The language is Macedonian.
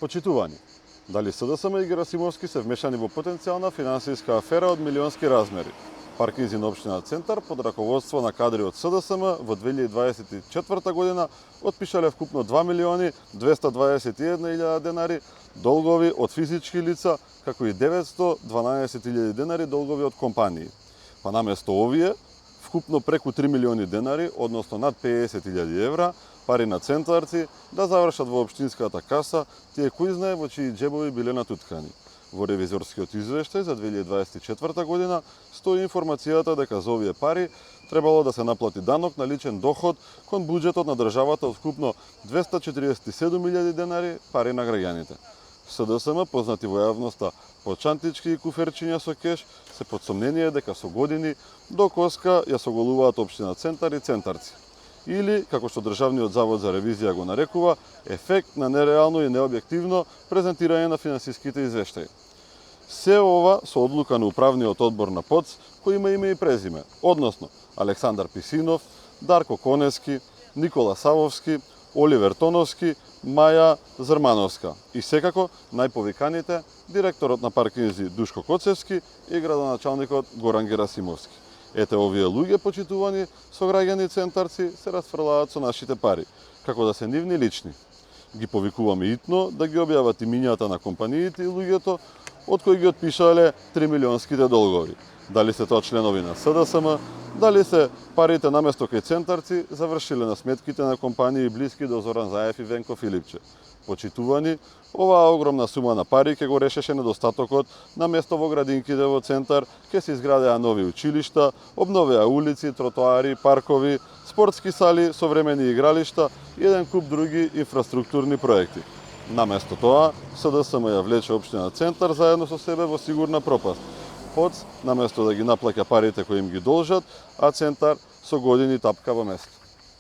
Почитувани, дали СДСМ и Герасимовски се вмешани во потенцијална финансиска афера од милионски размери? Паркинзи на општина Центар под раководство на кадри од СДСМ во 2024 година отпишале вкупно 2.221.000 денари долгови од физички лица, како и 912.000 денари долгови од компании. Па наместо овие, вкупно преку 3 милиони денари, односно над 50.000 евра, пари на центарци да завршат во општинската каса, тие кој знае во чии џебови биле натуткани. Во ревизорскиот извештај за 2024 година стои информацијата дека за овие пари требало да се наплати данок на личен доход кон буџетот на државата од вкупно 247.000 денари пари на граѓаните. СДСМ, познати во јавноста по чантички и куферчиња со кеш, се под сомнение дека со години до коска ја соголуваат општина Центар и центарци. Или, како што Државниот завод за ревизија го нарекува, ефект на нереално и необјективно презентирање на финансиските извештаи. Се ова со одлука на управниот одбор на ПОЦ, кој има име и презиме, односно Александар Писинов, Дарко Конески, Никола Савовски, Оливер Тоновски, Маја Зрмановска и секако најповиканите директорот на паркинзи Душко Коцевски и градоначалникот Горан Герасимовски. Ете, овие луѓе, почитувани со граѓани центарци, се расфрлаат со нашите пари, како да се нивни лични. Ги повикуваме итно да ги објават имињата на компаниите и луѓето од кои ги отпишале 3 милионските долгови. Дали се тоа членови на СДСМ, дали се парите наместо кај центарци завршиле на сметките на компании блиски до Зоран Заев и Венко Филипче. Почитувани, оваа огромна сума на пари ќе го решеше недостатокот на место во градинките во Центар, ќе се изградеа нови училишта, обновеа улици, тротоари, паркови, спортски сали, современи игралишта и еден куп други инфраструктурни проекти. Наместо тоа, СДСМ ја влече општина Центар заедно со себе во сигурна пропаст. ПОЦ, наместо да ги наплаќа парите кои им ги должат, а Центар со години тапка во место.